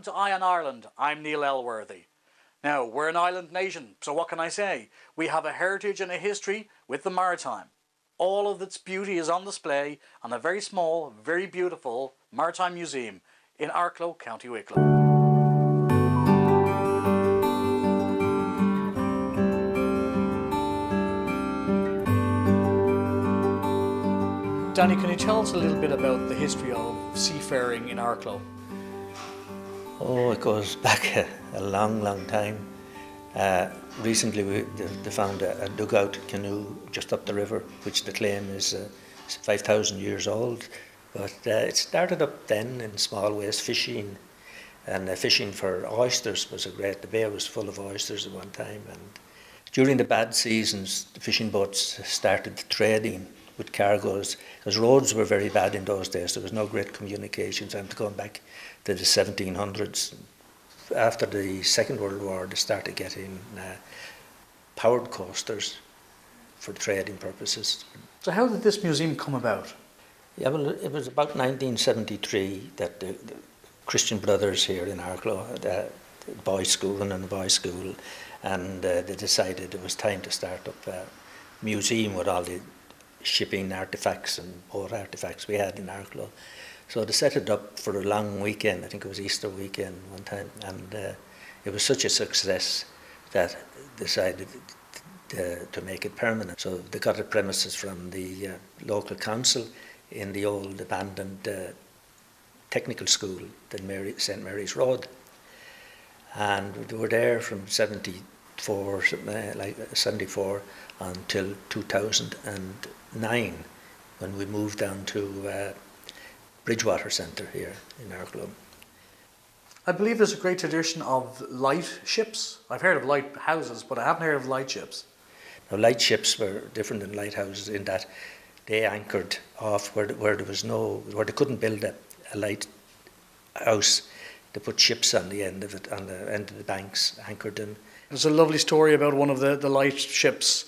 welcome to Eye on Ireland. I'm Neil Elworthy. Now, we're an island nation, so what can I say? We have a heritage and a history with the maritime. All of its beauty is on display on a very small, very beautiful maritime museum in Arklow, County Wicklow. Danny, can you tell us a little bit about the history of seafaring in Arklow? Oh, it goes back a long, long time. Recently they found a dugout canoe just up the river, which they claim is 5,000 years old. But it started up then in small ways, fishing. And fishing for oysters was the bay was full of oysters at one time. And during the bad seasons, the fishing boats started trading with cargoes, because roads were very bad in those days. There was no great communications. And going back to the 1700s, after the Second World War, they started getting powered coasters for trading purposes. So how did this museum come about? Yeah, well, it was about 1973 that the Christian Brothers here in Arklow had a boys' school and a boys' school, and they decided it was time to start up a museum with all the shipping artefacts and boat artefacts we had in Arklow. So they set it up for a long weekend. I think it was Easter weekend one time, and it was such a success that they decided to make it permanent. So they got the premises from the local council in the old abandoned technical school, St. Mary's Road, and they were there from 74 until 2009, when we moved down to Bridgewater Centre here in Arklow. I believe there's a great tradition of light ships. I've heard of lighthouses, but I haven't heard of light ships. Now, light ships were different than lighthouses in that they anchored off where they couldn't build a light house. They put ships on the end of it, on the end of the banks, anchored in. There's a lovely story about one of the light ships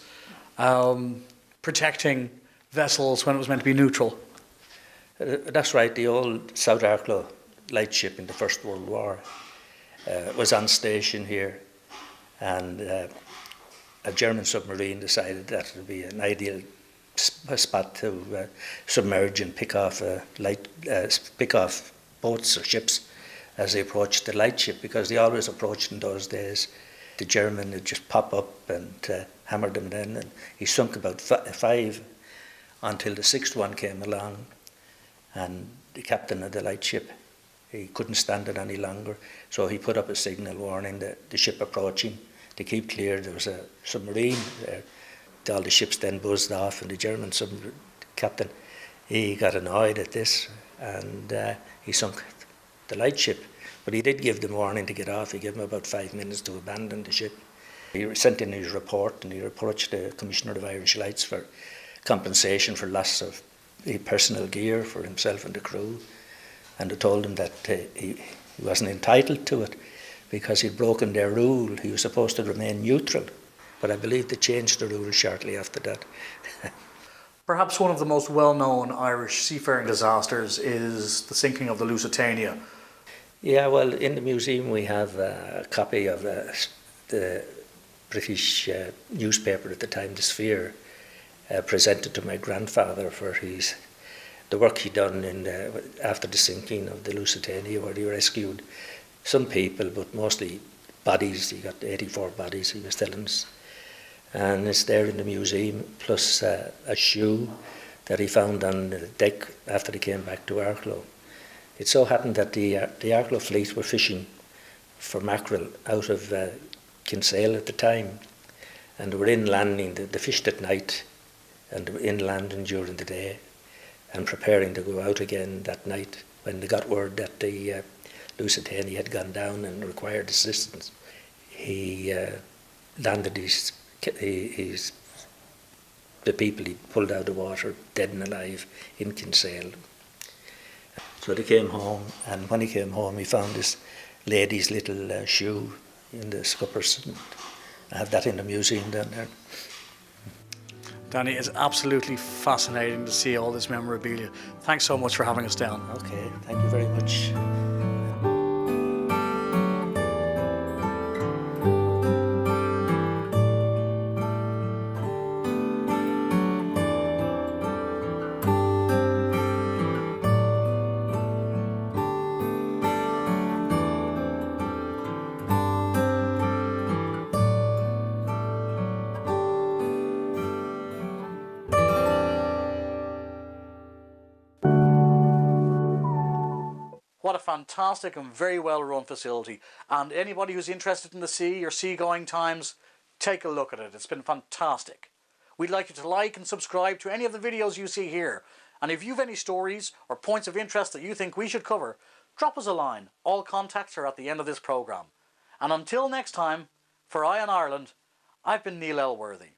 protecting vessels when it was meant to be neutral. That's right. The old South Arklow lightship in the First World War was on station here, and a German submarine decided that it would be an ideal spot to submerge and pick off boats or ships as they approached the lightship, because they always approached in those days. The German would just pop up and hammer them then, and he sunk about five until the sixth one came along. And the captain of the lightship, he couldn't stand it any longer, so he put up a signal warning the ship approaching to keep clear. There was a submarine there. All the ships then buzzed off, and the German captain, he got annoyed at this, and he sunk the lightship. But he did give them warning to get off. He gave them about 5 minutes to abandon the ship. He sent in his report, and he approached the Commissioner of Irish Lights for compensation for loss of personal gear for himself and the crew, and they told him that he wasn't entitled to it because he'd broken their rule. He was supposed to remain neutral, but I believe they changed the rule shortly after that. Perhaps one of the most well-known Irish seafaring disasters is the sinking of the Lusitania. Yeah, well, in the museum we have a copy of the British newspaper at the time, The Sphere, presented to my grandfather for the work he'd done after the sinking of the Lusitania, where he rescued some people, but mostly bodies. He got 84 bodies, he was telling us. And it's there in the museum, plus a shoe that he found on the deck after he came back to Arklow. It so happened that the Arklow fleet were fishing for mackerel out of Kinsale at the time, and they were inlanding. They fished at night, and they were inlanding during the day and preparing to go out again that night when they got word that the Lusitania had gone down and required assistance. He landed the people he pulled out of the water dead and alive in Kinsale. So they came home, and when he came home he found this lady's little shoe in the scuppers, and I have that in the museum down there. Danny, it's absolutely fascinating to see all this memorabilia. Thanks so much for having us down. Okay, thank you very much. what a fantastic and very well run facility. And anybody who's interested in the sea or seagoing times, take a look at it. It's been fantastic. We'd like you to like and subscribe to any of the videos you see here. And if you've any stories or points of interest that you think we should cover, drop us a line. All contacts are at the end of this programme. And until next time, for Eye on Ireland, I've been Neil Elworthy.